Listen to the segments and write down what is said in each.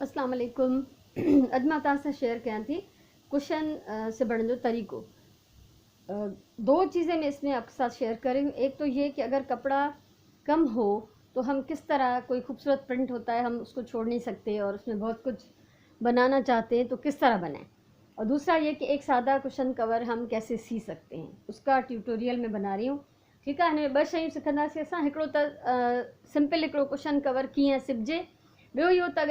अस्सलाम वालेकुम। अॼु मां तव्हां सां शेयर कयां थी कुशन सिबण जो तरीक़ो। दो चीज़ें मैं इसमें आपके साथ शेयर कर रही हूँ। एक तो ये कि अगर कपड़ा कम हो तो हम किस तरह, कोई खूबसूरत प्रिंट होता है हम उसको छोड़ नहीं सकते और उसमें बहुत कुछ बनाना चाहते हैं तो किस तरह बनाएं, और दूसरा ये कि एक सादा कुशन कवर हम कैसे सी सकते हैं, उसका ट्यूटोरियल मैं बना रही हूँ। ठीकु आहे। हिन में ॿ शयूं सिखंदासीं असां। हिकिड़ो त सिंपल हिकिड़ो कुशन कवर कीअं सिबजे, ॿियो इहो त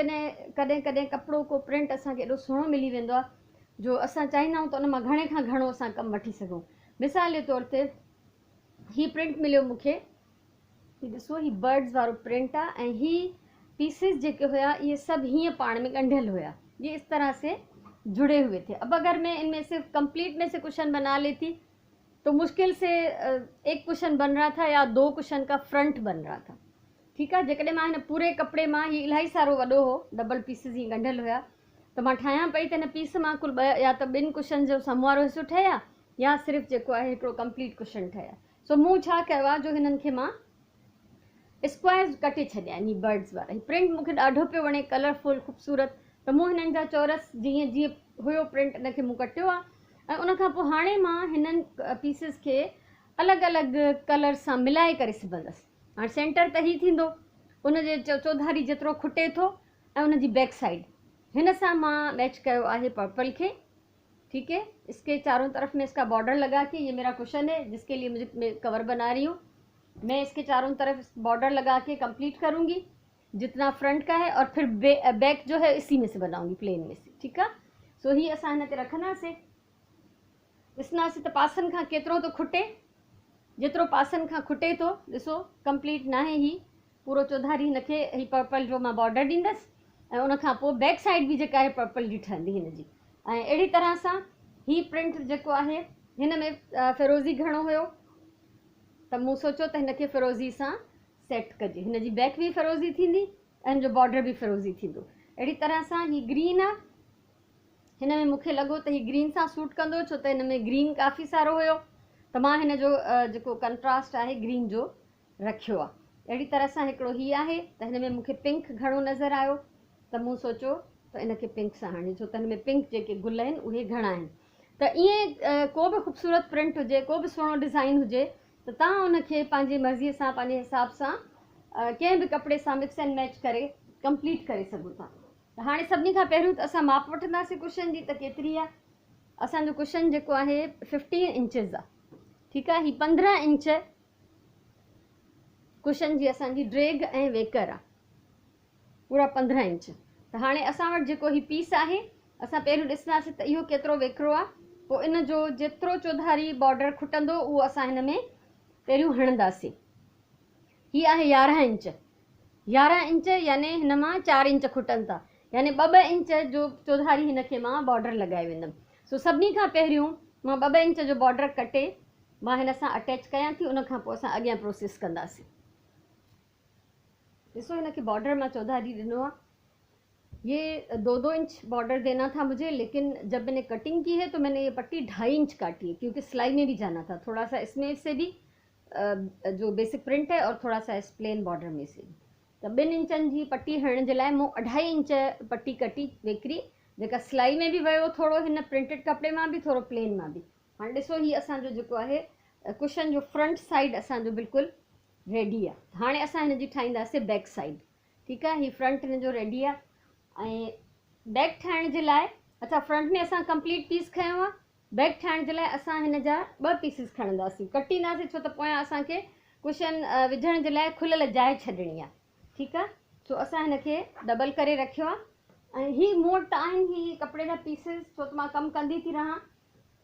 कॾहिं कॾहिं कपिड़ो को प्रिंट असांखे एॾो सुहिणो मिली वेंदो आहे जो असां चाहींदा आहियूं त उन मां घणे खां घणो असां कमु वठी सघूं। मिसाल जे तौर ते हीअ प्रिंट मिलियो मूंखे, हीअ ॾिसो, हीअ बर्ड्स वारो प्रिंट आहे ऐं हीअ पीसिस जेके हुआ इहे सभु हीअं पाण में ॻंढियल हुआ, ये इस तरह से जुड़े हुए थे। अब अगर मैं इनमें से कंप्लीट में से कुशन बना लेती तो मुश्किल से एक कुशन बन रहा था या दो कुशन का फ्रंट बन रहा था। ठीकु आहे। जेकॾहिं मां हिन पूरे कपिड़े मां, हीअ इलाही सारो वॾो हो, डबल पीसिस हीअं ॻंढियल हुया, त मां ठाहियां पई त हिन पीस मां कुल या त ॿिनि कुशन जो साम्हूं वारो हिसो ठहिया या सिर्फ़ु जेको आहे हिकिड़ो कंप्लीट कुशन ठहिया। सो मूं छा कयो आहे, जो हिननि खे मां स्क्वायर्स कटे छॾिया आहिनि। हीअ बर्ड्स वारा, हीअ प्रिंट मूंखे ॾाढो पियो वणे, कलरफुल ख़ूबसूरत, त मूं हिननि जा चौरस जीअं जीअं हुयो प्रिंट इनखे मूं कटियो आहे। ऐं उनखां पोइ हाणे मां हिननि पीसिस खे अलॻि अलॻि कलर सां मिलाए करे सिबंदसि। हाणे सेंटर त ही थींदो, उनजे चौधारी जेतिरो खुटे थो ऐं उनजी बैक साइड हिन सां मां मैच कयो आहे पर्पल खे। ठीक है। इसके चारों तरफ में इसका बॉर्डर लगा के, ये मेरा कुशन है जिसके लिए मैं कवर बना रही हूँ, मैं इसके चारों तरफ बॉर्डर लगा के कंप्लीट करूँगी जितना फ्रंट का है, और फिर बैक जो है इसी में से बनाऊंगी, प्लेन में से। ठीक है। सो ही असां हिन ते रखंदासीं, ॾिसंदासीं त पासनि खां केतिरो थो खुटे। जेतिरो पासनि खां खुटे थो, ॾिसो कंप्लीट न आहे, ही पूरो चौधारी हिनखे ही पर्पल जो मां बॉर्डर ॾींदसि ऐं उनखां पोइ बैक साइड बि जेका आहे पर्पल जी ठहंदी हिनजी। ऐं अहिड़ी तरह सां ही प्रिंट जेको आहे, हिन में फिरोज़ी घणो हुयो त मूं सोचियो त हिनखे फिरोज़ी सां सेट कजे, हिनजी बैक बि फिरोज़ी थींदी ऐं हिनजो बॉर्डर बि फिरोज़ी थींदो। अहिड़ी तरह सां ही ग्रीन आहे, हिन में मूंखे लॻो त हीअ ग्रीन सां सूट कंदो, छो त हिन में ग्रीन काफ़ी सारो हुयो, त मां हिन जो जेको कंट्रास्ट आहे ग्रीन जो रखियो आहे। अहिड़ी तरह सां हिकिड़ो हीअ आहे त हिन में मूंखे पिंक घणो नज़र आयो, त मूं सोचियो त इनखे पिंक सां हणे, छो त हिन में पिंक जेके गुल आहिनि उहे घणा आहिनि। त ईअं को बि ख़ूबसूरत प्रिंट हुजे, को बि सुहिणो डिज़ाइन हुजे, त तव्हां उनखे पंहिंजी मर्ज़ीअ सां, पंहिंजे हिसाब सां कंहिं बि कपिड़े सां मिक्स एंड मैच करे कंप्लीट करे सघो था। त हाणे सभिनी खां पहिरियों त असां माप वठंदासीं कुशन जी, त केतिरी आहे। असांजो कुशन जेको आहे 15 इंचिस आहे। ठीकु आहे। हीअ 15 इंच कुशन जी असांजी ड्रेग ऐं वेकर आहे, पूरा 15 इंच। त हाणे असां वटि जेको हीअ पीस आहे, असां पहिरियों ॾिसंदासीं त इहो केतिरो वेकिरो आहे, पोइ इन जो जेतिरो चौधारी बॉर्डर खुटंदो उहो असां हिन में पहिरियों हणंदासीं। हीअ आहे 11 इंच। 11 इंच यानी हिन मां 4 इंच खुटनि था, यानी 2-2 इंच जो चौधारी हिनखे मां बॉर्डर लॻाए वेंदमि। सो सभिनी खां पहिरियों मां 2-2 इंच जो बॉर्डर कटे मां हिन सां अटैच कयां थी, उनखां पोइ असां अॻियां प्रोसेस कंदासीं। ॾिसो, हिनखे बॉर्डर मां चौधारी ॾिनो आहे। ये 2-2 इंच बॉर्डर देना था मुझे, लेकिन जब मैंने कटिंग की है तो मैंने ये पट्टी 2.5 इंच काटी है, क्योंकि सिलाई में भी जाना था, थोड़ा सा इसमें से भी जो बेसिक प्रिंट है और थोड़ा सा इस प्लेन बॉर्डर में से भी। त 2 इंचनि जी पट्टी हणण जे लाइ मूं 2.5 इंच पट्टी कटी वेकरी, जेका सिलाई में भी वियो थोरो, हिन प्रिंटेड कपिड़े मां बि थोरो, प्लेन मां बि। हाणे ॾिसो, हीअ असांजो जेको आहे कुशन जो फ्रंट साइड असांजो बिल्कुलु रेडी आहे। हाणे असां हिनजी ठाहींदासीं बैक साइड। ठीकु आहे। हीअ फ्रंट हिन जो रेडी आहे ऐं बैक ठाहिण जे लाइ, अच्छा, फ्रंट में असां कंप्लीट पीस खयो आहे, बैक ठाहिण जे लाइ असां हिन जा 2 पीसिस खणंदासीं, कटींदासीं, छो त पोयां असांखे कुशन विझण जे लाइ खुलियल जाइ छॾिणी आहे। ठीकु आहे। सो असां हिनखे डबल करे रखियो आहे ऐं हीअ मूं वटि त आहिनि हीअ कपिड़े जा पीसिस, छो त मां कमु कंदी थी रहां,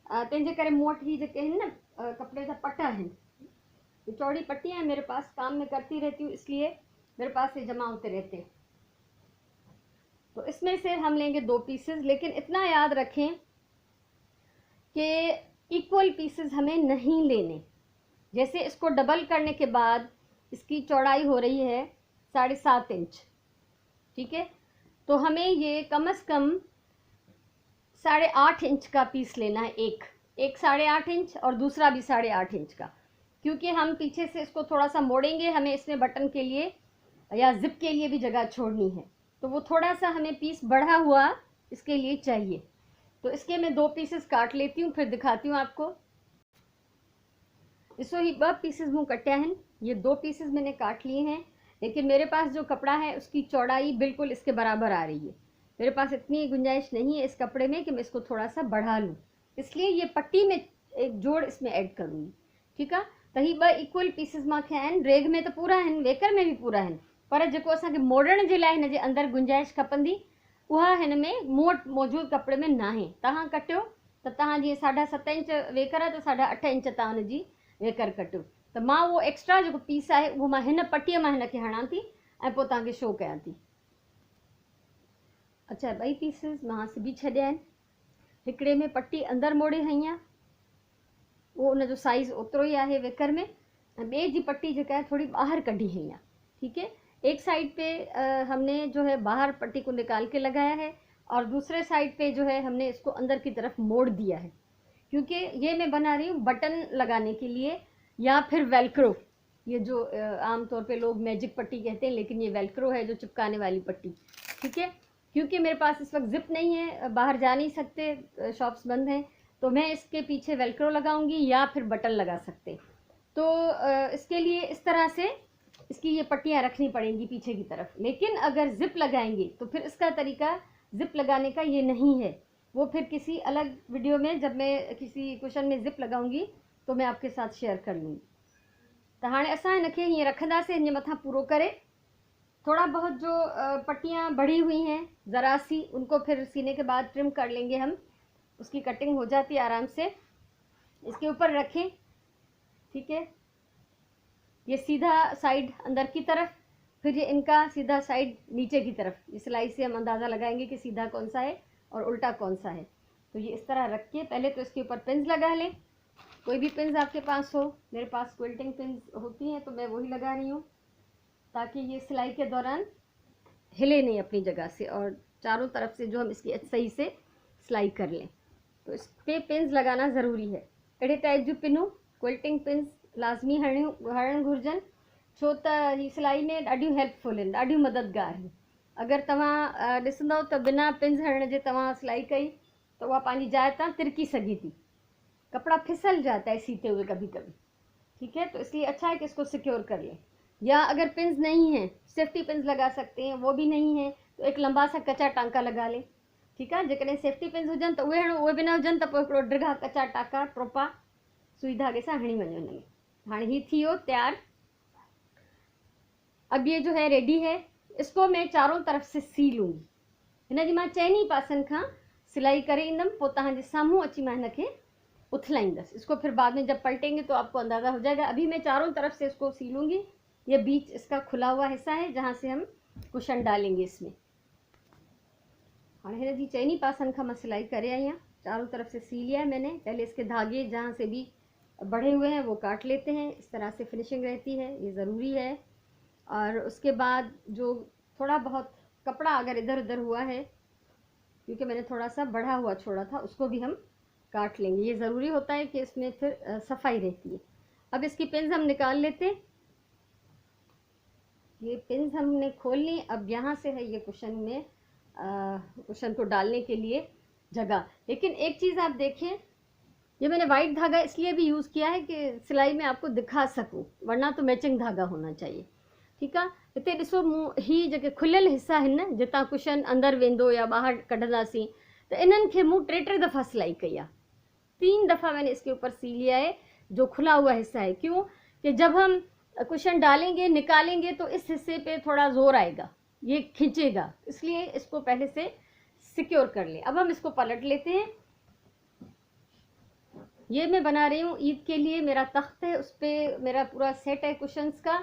तंहिंजे करे मूं वटि हीअ जेके आहिनि न कपिड़े जा पट आहिनि, चौड़ी पट्टी है मेरे पास, काम में करती रहती हूँ इसलिए मेरे पास ये जमा होते रहते हैं। तो इसमें से हम लेंगे 2 पीसेस, लेकिन इतना याद रखें कि इक्वल पीसेस हमें नहीं लेने। जैसे इसको डबल करने के बाद इसकी चौड़ाई हो रही है 7.5 इंच। ठीक है। तो हमें ये कम से कम 8.5 इंच का पीस लेना है, एक 8.5 इंच और दूसरा भी 8.5 इंच का, क्योंकि हम पीछे से इसको थोड़ा सा मोड़ेंगे, हमें इसमें बटन के लिए या जिप के लिए भी जगह छोड़नी है। तो वो थोड़ा सा हमें पीस बढ़ा हुआ इसके लिए चाहिए। तो इसके मैं 2 पीसेस काट लेती हूँ, फिर दिखाती हूँ आपको। इसो ही 2 पीसेस मूँ कटिया हैं। ये 2 पीसेस मैंने काट लिए हैं, लेकिन मेरे पास जो कपड़ा है उसकी चौड़ाई बिल्कुल इसके बराबर आ रही है। मेरे पास इतनी गुंजाइश नहीं है इस कपड़े में कि मैं इसको थोड़ा सा बढ़ा लूँ, इसलिए ये पट्टी में एक जोड़ इसमें ऐड करूँगी। ठीक है, त ही 2 इक्वल पीसेस मूंखे आहिनि। रेग में तो पूरा आहिनि, वेकर में भी पूरा आहिनि, पर जेको असांखे मोड़ण जे लाइ हिन जे अंदरि गुंजाइश खपंदी उहा हिन में मूं वटि मौजूदु कपिड़े में न आहे। तव्हां कटियो त तव्हां जीअं 7.5 इंच वेकर आहे त 8.5 इंच तव्हां हुनजी वेकर कटियो। त मां उहो एक्स्ट्रा जेको पीस आहे उहो मां हिन पटीअ मां हिनखे हणां थी ऐं पोइ तव्हांखे शो कयां थी। अच्छा, 2 पीसिस मां सिबी छॾिया आहिनि। हिकिड़े में पटी अंदरि मोड़े हई आहे, वो उन जो साइज़ ओतिरो ही आहे वेकर में, ऐं ॿिए जी पट्टी जेका है थोड़ी बाहर कढ़ी हई है। ठीक है, एक साइड पे हमने जो है बाहर पट्टी को निकाल के लगाया है और दूसरे साइड पे जो है हमने इसको अंदर की तरफ मोड़ दिया है, क्योंकि ये मैं बना रही हूँ बटन लगाने के लिए या फिर वेल्क्रो। ये जो आमतौर पे लोग मैजिक पट्टी कहते हैं, लेकिन ये वेल्क्रो है जो चिपकाने वाली पट्टी। ठीक है, क्योंकि मेरे पास इस वक्त जिप नहीं है, बाहर जा नहीं सकते, शॉप्स बंद हैं, तो मैं इसके पीछे वेल्क्रो लगाऊंगी या फिर बटन लगा सकते। तो इसके लिए इस तरह से इसकी ये पट्टियाँ रखनी पड़ेंगी पीछे की तरफ। लेकिन अगर जिप लगाएंगे तो फिर इसका तरीका जिप लगाने का ये नहीं है, वो फिर किसी अलग वीडियो में जब मैं किसी कुशन में जिप लगाऊंगी तो मैं आपके साथ शेयर कर लूँगी। तो हाँ असां हिनखे हीअं रखंदासीं, हिन मथा पूरो करे। थोड़ा बहुत जो पट्टियाँ बढ़ी हुई हैं ज़रा सी, उनको फिर सीने के बाद ट्रिम कर लेंगे हम, उसकी कटिंग हो जाती है आराम से। इसके ऊपर रखें। ठीक है, ये सीधा साइड अंदर की तरफ, फिर ये इनका सीधा साइड नीचे की तरफ। इस सिलाई से हम अंदाज़ा लगाएंगे कि सीधा कौन सा है और उल्टा कौन सा है। तो ये इस तरह रख के पहले तो इसके ऊपर पिन्स लगा लें, कोई भी पिन्स आपके पास हो। मेरे पास क्विल्टिंग पिन्स होती हैं तो मैं वही लगा रही हूँ, ताकि ये सिलाई के दौरान हिले नहीं अपनी जगह से और चारों तरफ से जो हम इसकी सही से सिलाई कर लें। तो इस पर पिन्स लगाना ज़रूरी है। अड़े टाइप जो पिनूं क्विल्टिंग पिन्स लाज़मी हणण घुर्जन, छो त ही सिलाई में ॾाढियूं हेल्पफुल आहिनि, ॾाढियूं मददगार आहिनि। अगर तव्हां ॾिसंदव त बिना पिन्स हणण जे तव्हां सिलाई कई तो वह पानी जाइ तां तिरकी सके थी, कपड़ा फिसल जाता है सीते हुए कभी कभी। ठीक है, तो इसलिए अच्छा है कि इसको सिक्योर कर लें। या अगर पिन्स नहीं है, सेफ्टी पिन्स लगा सकते हैं, वो भी नहीं है तो एक लंबा सा कच्चा टांका लगा लें। ठीक है, जेकॾहिं सेफ्टी पिन्स हुजनि त उहे हणो, उहे बि न हुजनि त पोइ हिकिड़ो ड्रिघा कच्चा टांका ट्रोपा सुई धागे सां हणी वञो हिन में। हाँ ही थी हो तैयार। अब ये जो है रेडी है, इसको मैं चारों तरफ से सी लूँगी। हिन जी मां चइनी पासनि खां सिलाई करे ईंदमि, पोइ तव्हांजे साम्हूं अची मां हिनखे उथलाईंदसि। इसको फिर बाद में जब पलटेंगे तो आपको अंदाज़ा हो जाएगा। अभी मैं चारों तरफ से इसको सी लूँगी। ये बीच इसका खुला हुआ हिस्सा है जहाँ से हम कुशन डालेंगे इसमें। हाँ हिन जी चइनी पासनि खां मां सिलाई करे आई हूँ, चारों तरफ से सी लिया है मैंने। पहले इसके धागे जहाँ से भी बढ़े हुए हैं वो काट लेते हैं, इस तरह से फिनिशिंग रहती है, ये ज़रूरी है। और उसके बाद जो थोड़ा बहुत कपड़ा अगर इधर उधर हुआ है, क्योंकि मैंने थोड़ा सा बढ़ा हुआ छोड़ा था, उसको भी हम काट लेंगे। ये ज़रूरी होता है कि इसमें फिर सफाई रहती है। अब इसकी पिन्स हम निकाल लेते। ये पिन्स हमने खोल ली। अब यहाँ से है ये कुशन में कुशन को डालने के लिए जगह। लेकिन एक चीज़ आप देखें, ये मैंने वाइट धागा इसलिए भी यूज़ किया है कि सिलाई में आपको दिखा सकूं, वरना तो मैचिंग धागा होना चाहिए। ठीक है, हिते ॾिसो मूं ही जेके खुलियल हिस्सा आहिनि न, जितां कुशन अंदरि वेंदो या ॿाहिरि कढंदासीं, त इन्हनि खे मूं 3 दफ़ा सिलाई कई आहे। 3 दफ़ा मैंने इसके ऊपर सी लिया है जो खुला हुआ हिस्सा है। क्यों कि जब हम कुशन डालेंगे निकालेंगे तो इस हिस्से पे थोड़ा ज़ोर आएगा, ये खींचेगा, इसलिए इसको पहले से सिक्योर कर लें। अब हम इसको पलट लेते हैं। ये मैं बना रही हूँ ईद के लिए, मेरा तख्त है, उस पर मेरा पूरा सेट है कुशन्स का।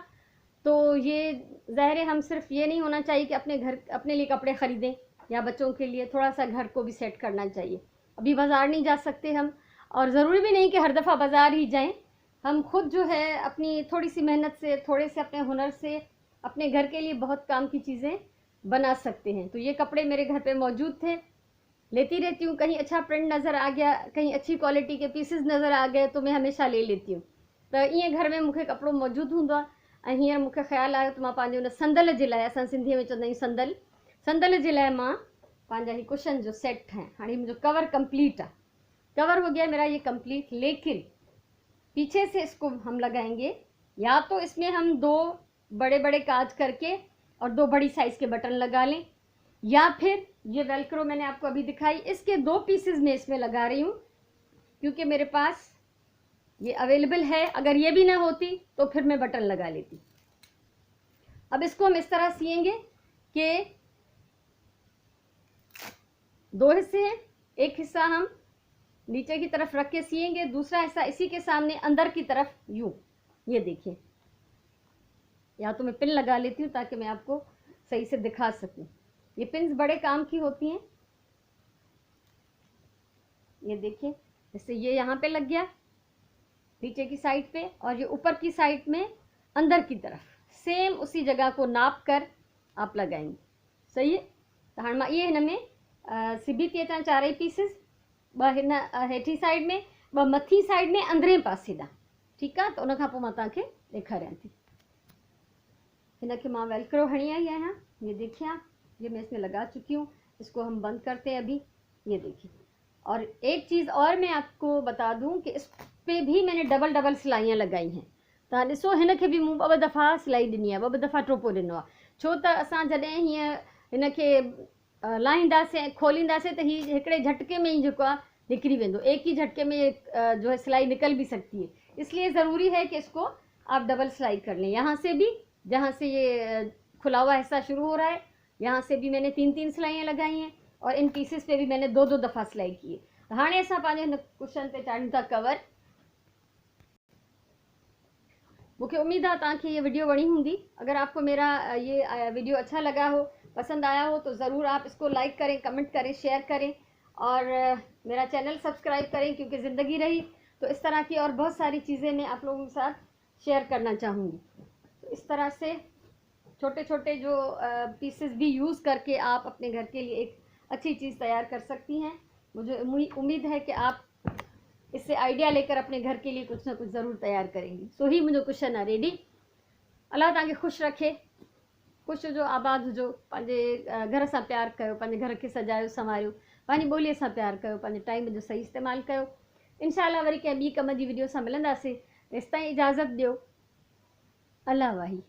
तो ये ज़ाहिर है हम सिर्फ ये नहीं होना चाहिए कि अपने घर अपने लिए कपड़े ख़रीदें या बच्चों के लिए, थोड़ा सा घर को भी सेट करना चाहिए। अभी बाज़ार नहीं जा सकते हम, और ज़रूरी भी नहीं कि हर दफ़ा बाज़ार ही जाएं। हम खुद जो है अपनी थोड़ी सी मेहनत से, थोड़े से अपने हुनर से अपने घर के लिए बहुत काम की चीज़ें बना सकते हैं। तो ये कपड़े मेरे घर पे मौजूद थे, लेती रहती हूँ। कहीं अच्छा प्रिंट नज़र आ गया, कहीं अच्छी क्वालिटी के पीसेस नज़र आ गए तो मैं हमेशा ले लेती हूँ। तो ईअं घर में मूंखे कपिड़ो मौजूदु हूंदो आहे। ऐं हींअर मूंखे ख़्यालु आयो त मां पंहिंजे हुन संदल जे लाइ, असां सिंधीअ में चवंदा आहियूं संदल, संदल जे लाइ मां पंहिंजा ही कुशन जो सेट है। हाणे मुझे कवर कंप्लीट है, कवर हो गया मेरा ये कंप्लीट। लेकिन पीछे से इसको हम लगाएंगे, या तो इसमें हम 2 बड़े बड़े काज करके और 2 बड़ी साइज के बटन लगा लें, या फिर ये वेलक्रो मैंने आपको अभी दिखाई, इसके 2 पीसेस में इसमें लगा रही हूँ क्योंकि मेरे पास ये अवेलेबल है। अगर ये भी ना होती तो फिर मैं बटन लगा लेती। अब इसको हम इस तरह सिएंगे कि 2 हिस्से हैं, एक हिस्सा हम नीचे की तरफ रख के सिएंगे, दूसरा हिस्सा इसी के सामने अंदर की तरफ यूं। ये देखिए, या तो मैं पिन लगा लेती हूँ ताकि मैं आपको सही से दिखा सकूं। ये पिन्स बड़े काम की होती हैं। ये देखिए, इससे ये यहाँ पे लग गया नीचे की साइड पे, और ये ऊपर की साइड में अंदर की तरफ सेम उसी जगह को नाप कर आप लगाएंगे। सही है। तो हाँ मां ये हिन में सिबी थी अचां 4 पीसिस, 2 हिन हेठी साइड में, 2 मथी साइड में अंदरें पासे ॾांहुं। ठीक है। तो उन खां पोइ मां तव्हांखे ॾेखारियां थी। हिन खे मां वेलक्रो हणी आई आहियां। ये देखिए आप, ये मैं इसमें लगा चुकी हूँ। इसको हम बंद करते हैं अभी। ये देखिए, और एक चीज़ और मैं आपको बता दूं कि इस पे भी मैंने डबल सिलाइयाँ लगाई हैं। तव्हां ॾिसो, हिन खे बि मूं 2 दफ़ा सिलाई ॾिनी आहे, 2 दफ़ा टोपो ॾिनो आहे। छो त असां जॾहिं हीअं हिन खे लाहींदासीं ऐं खोलींदासीं त हीअ हिकिड़े झटके में ही जेको आहे निकिरी वेंदो। एक ही झटके में जो है सिलाई निकल भी सकती है। इसलिए ज़रूरी है कि इसको आप डबल सिलाई कर लें। यहाँ से भी, जहाँ से ये खुला हुआ हिस्सा शुरू हो रहा है, यहाँ से भी मैंने 3 सिलाइयाँ लगाई हैं, और इन पीसेस पे भी मैंने 2 दफ़ा सिलाई की है। हाणे असां पंहिंजे हिन कुशन ते चाढ़ियूं था कवर। मुझे उम्मीद है तव्हांखे ये वीडियो वणी होंगी। अगर आपको मेरा ये वीडियो अच्छा लगा हो, पसंद आया हो, तो ज़रूर आप इसको लाइक करें, कमेंट करें, शेयर करें, और मेरा चैनल सब्सक्राइब करें, क्योंकि ज़िंदगी रही तो इस तरह की और बहुत सारी चीज़ें मैं आप लोगों के साथ शेयर करना चाहूँगी। तो इस तरह से छोटे छोटे जो पीसेस भी यूज़ करके आप अपने घर के लिए एक अच्छी चीज़ तैयार कर सकती हैं। मुझे उम्मीद है कि आप इससे आइडिया लेकर अपने घर के लिए कुछ ना कुछ ज़रूर तैयार करेंगी। सो ही मुझे कुशन आहे रेडी। अल्लाह तव्हांखे ख़ुशि रखे, ख़ुशि हुजो, आबाद हुजो, पंहिंजे घर सां प्यार कयो, पंहिंजे घर खे सजायो संवारियो, पंहिंजी ॿोलीअ सां प्यार कयो, पंहिंजे टाइम जो सही इस्तेमालु कयो। इंशाअल्लाह वरी कंहिं ॿी कम जी वीडियो सां मिलंदासीं। तेसिताईं इजाज़त ॾियो। अल्लाह वाही।